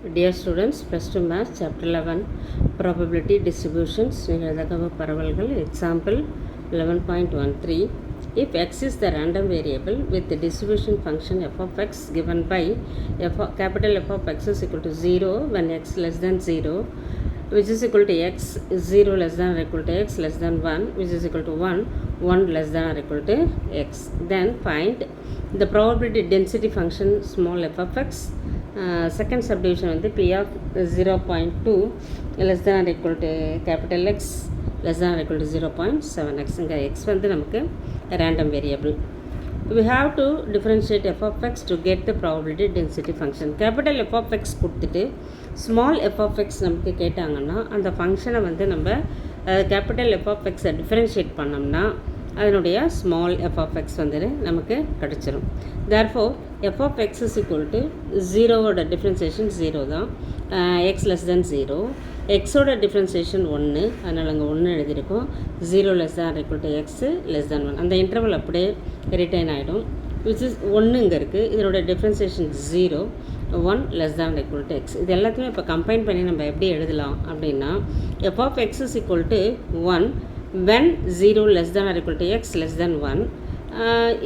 Dear students, plus 2 Maths, Chapter 11, Probability Distributions, நிகழ்தகவு பரவல்கள், Example 11.13. If x is the random variable with the distribution function f of x given by capital F of x is equal to 0 when x less than 0, which is equal to x is 0 less than or equal to x less than 1, which is equal to 1 less than or equal to x. Then find the probability density function small f of x. Second subdivision வந்து p of 0.2 less than or equal to capital X less than or equal to 0.7x. இங்கே x வந்து நமக்கு random variable. We have to differentiate f of x to get the probability density function. Capital F of x கொடுத்துட்டு small f of x நமக்கு கேட்டாங்கன்னா அந்த ஃபங்க்ஷனை வந்து நம்ம capital F of x differentiate பண்ணோம்னா அதனுடைய small f of x வந்து நமக்கு கிடச்சிரும். Therefore f of x is equal to 0 ஓட differentiation 0 தான், x less than 0, x ஓட differentiation 1, அதனால் அங்கே 1 எழுதியிருக்கோம், 0 less than or equal to x less than 1, அந்த இன்டர்வல் அப்படியே ரிட்டைன் ஆகிடும், which is 1 இங்கே இருக்குது, இதனோட differentiation 0, 1 less than or equal to x. இது எல்லாத்தையுமே இப்போ கம்பைன் பண்ணி நம்ம எப்படி எழுதலாம் அப்படின்னா f of x is equal to 1 when 0 less than or equal to x less than 1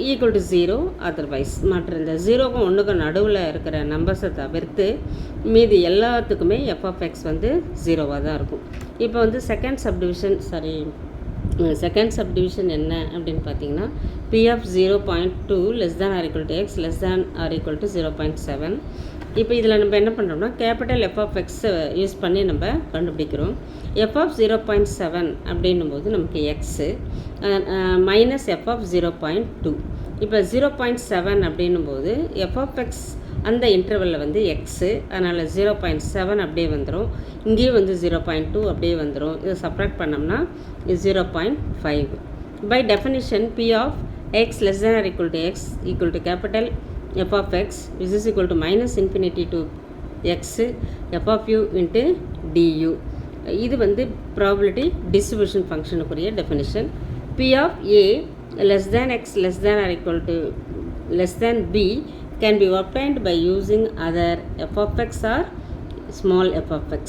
equal to 0 otherwise. மற்ற இந்த 0க்கும் 1க்கும் நடுவில் இருக்கிற நம்பர்ஸை தவிர்த்து மீதி எல்லாத்துக்குமே f of x வந்து 0வாக தான் இருக்கும். இப்போ வந்து செகண்ட் சப்டிவிஷன் என்ன அப்படின்னு பார்த்தீங்கன்னா p of 0.2 less than or equal to x less than or equal to 0.7. இப்போ இதில் நம்ம என்ன பண்ணுறோம்னா கேபிட்டல் எஃப் ஆஃப் எக்ஸை யூஸ் பண்ணி நம்ம கண்டுபிடிக்கிறோம். எஃப் ஆஃப் 0.7 அப்படின்னும் போது நமக்கு எக்ஸு மைனஸ் எஃப் ஆஃப் 0.2. இப்போ 0.7 அப்படின்னும் போது எஃப் ஆஃப் எக்ஸ் அந்த இன்டர்வலில் வந்து எக்ஸு, அதனால் 0.7 அப்படியே வந்துடும், இங்கேயும் வந்து 0.2 அப்படியே வந்துடும். இதை சப்ராக்ட் பண்ணோம்னா 0.5. By definition P of X less than or equal to X equal to capital f of x which is equal to minus infinity to x f of u into du. இது வந்து probability distribution functionக்குரிய definition. p of a less than x less than or equal to less than b can be obtained by using either f of x or small f of x.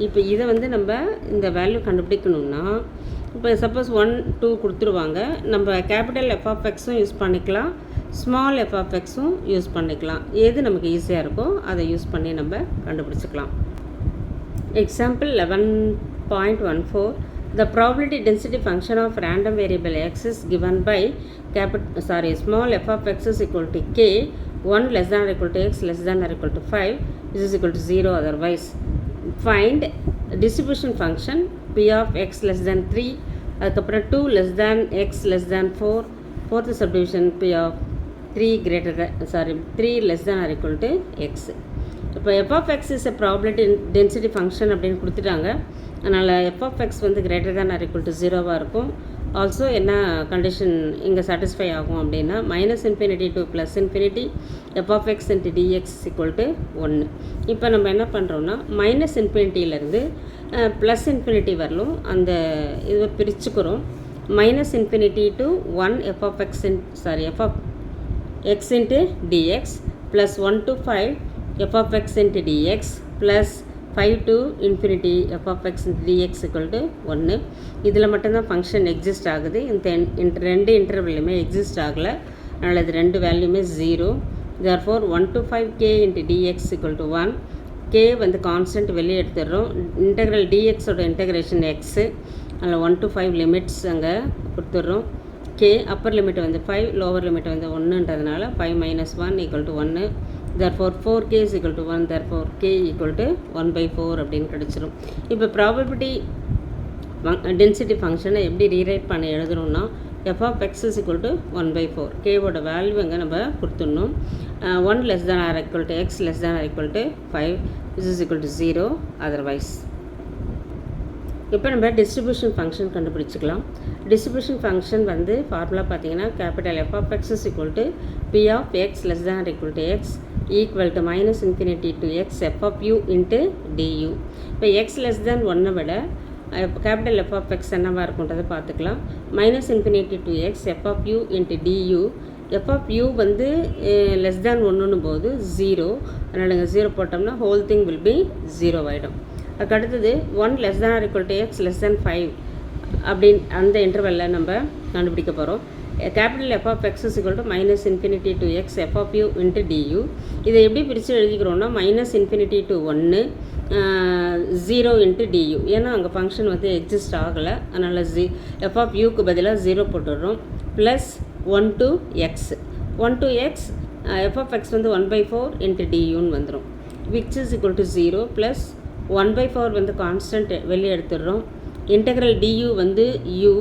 இப்போ இதை வந்து நம்ம இந்த value கண்டுபிடிக்கணும்னா இப்போ suppose 1 2 கொடுத்துருவாங்க, நம்ம capital F of எக்ஸும் யூஸ் பண்ணிக்கலாம், ஸ்மால் எஃப் ஆஃப் எக்ஸும் யூஸ் பண்ணிக்கலாம், எது நமக்கு ஈஸியாக இருக்கோ அதை யூஸ் பண்ணி நம்ம கண்டுபிடிச்சிக்கலாம். Example 11.14. The probability density function of random variable x is given by small f of x is equal to k 1 less than or equal to x less than or equal to 5 which is equal to 0 otherwise. Find distribution function p of x less than 3, அதுக்கப்புறம் 2 less than x less than 4, fourth subdivision p of 3 less than or equal to x. இப்போ f of x is a probability density function அப்படின்னு கொடுத்துட்டாங்க, அதனால் f of x வந்து greater than or equal to 0வாக இருக்கும். Also என்ன condition இங்கே satisfy ஆகும் அப்படின்னா minus infinity to plus infinity f of x into dx is equal to 1. இப்போ நம்ம என்ன பண்ணுறோம்னா மைனஸ் இன்ஃபினிட்டியிலேருந்து ப்ளஸ் இன்ஃபினிட்டி வரலும் அந்த இதை பிரிச்சுக்கிறோம். Minus infinity to 1 f of x into dx plus 1 to 5 f of x into dx plus 5 to infinity f of x into dx equal to 1. இதில் மட்டும்தான் ஃபங்க்ஷன் எக்ஸிஸ்ட் ஆகுது, இந்த ரெண்டு இன்டர்வல்லுமே எக்ஸிஸ்ட் ஆகலை, அதனால் இது ரெண்டு வேல்யூமே 0. therefore 1 to 5k into dx equal to 1. k வந்து கான்ஸ்டன்ட் வெளியே எடுத்துடுறோம், இன்டெக்ரல் dxோட இன்டெக்ரேஷன் எக்ஸு, அதில் 1 to 5 லிமிட்ஸ் அங்கே கொடுத்துட்றோம். k அப்பர் லிமிட் வந்து 5, லோவர் லிமிட் வந்து 1ன்றதுனால 5 minus 1 equal to 1. therefore 4k is equal to 1, therefore k equal to 1/4 அப்படின்னு கிடச்சிரும். இப்போ ப்ராபபிலிட்டி டென்சிட்டி ஃபங்க்ஷனை எப்படி ரீரைட் பண்ண எழுதணும்னா f of x is equal to 1/4, k-வோட value அங்கே நம்ம கொடுத்துடணும். 1 less than or equal to x less than or equal to 5 which is equal to 0 otherwise. இப்போ நம்ம டிஸ்ட்ரிபியூஷன் ஃபங்க்ஷன் கண்டுபிடிச்சிக்கலாம். டிஸ்ட்ரிபியூஷன் ஃபங்க்ஷன் வந்து ஃபார்முலா பார்த்தீங்கன்னா capital F of X is equal to P of X less than or equal to X equal to minus infinity to X F of U into du. இப்போ X less than 1 விட capital F of X என்னவாக இருக்குன்றதை பார்த்துக்கலாம். Minus infinity to X F of U into du F of U வந்து less than 1ன்னும் போது 0, அதனால் இங்கே 0 போட்டோம்னா ஹோல் திங் வில் பி 0 ஆகிடும். அதுக்கு அடுத்தது 1 less than or equal to X less than 5 அப்படின்னு அந்த இன்டர்வெல்லில் நம்ம கண்டுபிடிக்க போகிறோம். Capital F of X is equal to minus infinity to X F of U into du. இதை எப்படி பிரித்து எழுதிக்கிறோன்னா minus infinity to 1 0 into du. ஏன்னா அங்கே ஃபங்க்ஷன் வந்து எக்ஸிஸ்ட் ஆகலை, அதனால் எஃப் ஆஃப் யூக்கு பதிலாக 0 போட்டுடுறோம். Plus 1 to X 1 to X F of X வந்து 1/4 இன்ட்டு டியூன்னு வந்துடும். Which is equal to 0 plus 1/4 வந்து கான்ஸ்டன்ட் வெளியே எடுத்துடுறோம். இன்டெக்ரல் டியூ வந்து யூ,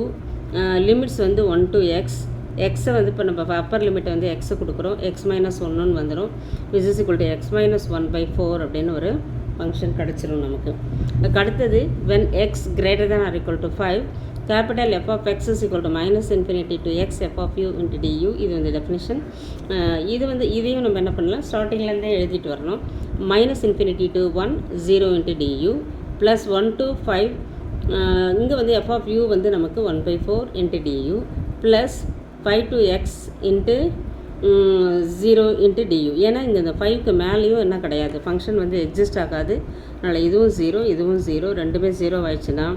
லிமிட்ஸ் வந்து 1 to எக்ஸ். எக்ஸை வந்து இப்போ நம்ம அப்பர் லிமிட்டை வந்து எக்ஸை கொடுக்குறோம், எக்ஸ் மைனஸ் 1ன்னு வந்துடும். Which is equal to X minus 1/4 அப்படின்னு ஒரு ஃபங்க்ஷன் கிடச்சிரும் நமக்கு. அதுக்கு அடுத்தது when x greater than or equal to 5, capital F of x is equal to minus infinity to x f of u into du. இது வந்து definition. இது வந்து இதையும் நம்ம என்ன பண்ணலாம், ஸ்டார்டிங்லேருந்தே எழுதிட்டு வரணும். Minus infinity to 1 0 into du plus 1 to 5. இங்கே வந்து எஃப் ஆஃப் யூ வந்து நமக்கு 1/4 into du plus 5 to x into 0 into du. ஏன்னா இங்கே இந்த 5க்கு மேலேயும் என்ன கிடையாது, ஃபங்க்ஷன் வந்து எக்ஸிஸ்ட் ஆகாது. அதனால் இதுவும் 0 இதுவும் 0, ரெண்டுமே 0 ஆயிடுச்சுன்னா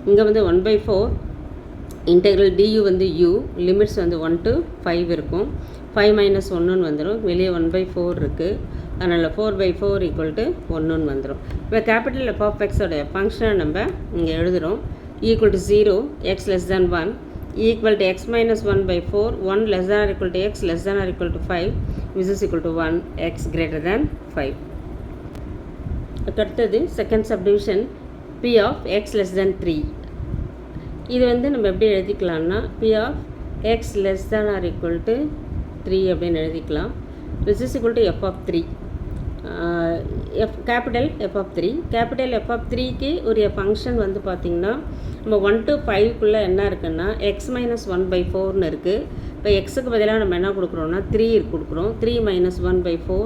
இங்கே வந்து 1/4 இன்டெக்ரல் du வந்து u, லிமிட்ஸ் வந்து 1 to 5 இருக்கும். 5 minus 1ன்னு வந்துடும், வெளியே 1/4 இருக்குது. அதனால் 4/4 ஈக்குவல் டு 1ன்னு வந்துடும். இப்போ கேபிட்டல் எஃப் ஆஃப் எக்ஸோடைய ஃபங்க்ஷனை நம்ம இங்கே எழுதுகிறோம். Equal to 0 X less than 1 equal to x minus 1/4 1 less than or equal to x less than or equal to 5 which is equal to 1 x greater than 5. அடுத்தது second subdivision p of x less than 3. இது வந்து நம்ம எப்படி எழுதிக்கலாம்னா p of x less than or equal to 3 அப்படின்னு எழுதிக்கலாம். which is equal to f of 3. Capital F of 3. Capital F of 3க்கு ஒரு function வந்து பார்த்திங்கன்னா நம்ம 1 to 5க்குள்ளே என்ன இருக்குன்னா எக்ஸ் மைனஸ் 1/4ன்னு இருக்குது. இப்போ எக்ஸுக்கு பதிலாக நம்ம என்ன கொடுக்குறோன்னா 3 கொடுக்குறோம். 3 minus 1/4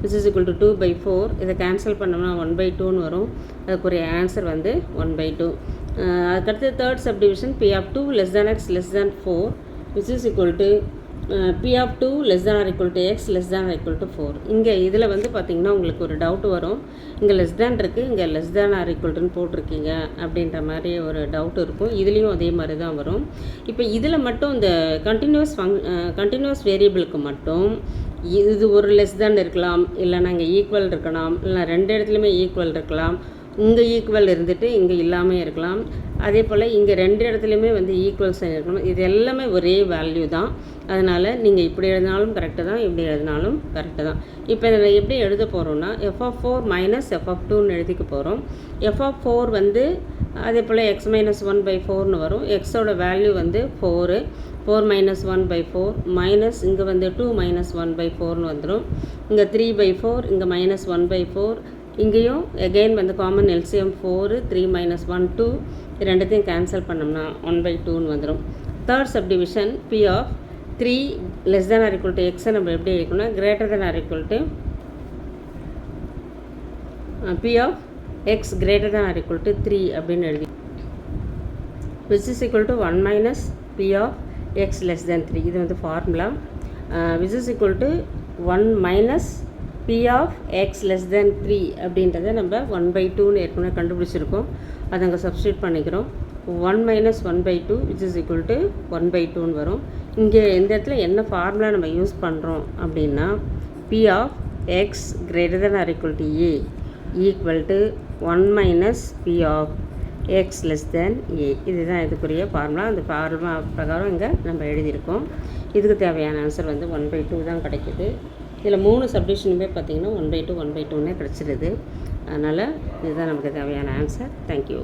which is equal to 2/4. இதை கேன்சல் பண்ணோம்னா 1/2ன்னு வரும். அதுக்குரிய ஆன்சர் வந்து 1/2. அதுக்கடுத்து third subdivision p of 2 less than x less than 4 which is equal to p of 2 less than or equal to x less than or equal to 4. இங்கே இதில் வந்து பார்த்திங்கன்னா உங்களுக்கு ஒரு டவுட் வரும். இங்கே லெஸ் தேன் இருக்குது, இங்கே லெஸ் தேன் ஆர் ஈக்குவல்ட்டுன்னு போட்டிருக்கீங்க அப்படின்ற மாதிரி ஒரு டவுட் இருக்கும். இதுலேயும் அதே மாதிரி தான் வரும். இப்போ இதில் மட்டும் இந்த கண்டினியூஸ் வேரியபிளுக்கு மட்டும் இது ஒரு லெஸ் தேன் இருக்கலாம், இல்லைனா இங்கே ஈக்குவல் இருக்கலாம், இல்லை ரெண்டு இடத்துலையுமே ஈக்குவல் இருக்கலாம். இங்கே ஈக்குவல் இருந்துட்டு இங்கே இல்லாமல் இருக்கலாம். அதே போல் இங்கே ரெண்டு இடத்துலையுமே வந்து ஈக்குவல் சைன் இருக்கணும். இது எல்லாமே ஒரே வேல்யூ தான். அதனால் நீங்கள் இப்படி எழுதினாலும் கரெக்டு தான், இப்படி எழுதினாலும் கரெக்டு தான். இப்போ இதில் எப்படி எழுத போகிறோன்னா F of 4 minus F of 2ன்னு எழுதிக்க போகிறோம். எஃப் ஆஃப் 4 வந்து அதே போல் எக்ஸ் மைனஸ் 1/4ன்னு வரும். எக்ஸோட வேல்யூ வந்து 4 minus 1/4 மைனஸ் இங்கே வந்து 2 minus 1/4ன்னு வந்துடும். இங்கே 3/4, இங்கே மைனஸ் 1/4, இங்கேயும் எகெயின் வந்து காமன் எல்சிஎம் 4 3 minus 1 2, ரெண்டுத்தையும் கேன்சல் பண்ணோம்னா 1/2ன்னு வந்துடும். Third subdivision p of 3 less than or equal to x நம்ம எப்படி எழுதிக்கணும்னா greater than or equal to p of x greater than or equal to 3 அப்படின்னு எழுதி which is equal to 1 minus p of x less than 3. இது வந்து formula. which is equal to 1 minus p of x less than 3 அப்படின்றத நம்ம 1/2ன்னு ஏற்கனவே கண்டுபிடிச்சிருக்கோம். அதை அங்கே சப்ஸ்டியூட் பண்ணிக்கிறோம். 1 minus 1/2 which is equal to 1/2ன்னு வரும். இங்கே இந்த இடத்துல என்ன ஃபார்முலா நம்ம யூஸ் பண்ணுறோம் அப்படின்னா p of x greater than or equal to a equal to 1 minus p of x less than a. இதுதான் இதுக்குரிய ஃபார்முலா. அந்த ஃபார்முலா பிரகாரம் இங்கே நம்ம எழுதியிருக்கோம். இதுக்கு தேவையான ஆன்சர் வந்து 1/2 தான் கிடைக்குது. இதில் 3 சப்டிவிஷனுமே பார்த்திங்கன்னா 1/2 1/2ன்னே கிடச்சிடுது. அதனால் இதுதான் நமக்கு தேவையான ஆன்சர். தேங்க்யூ.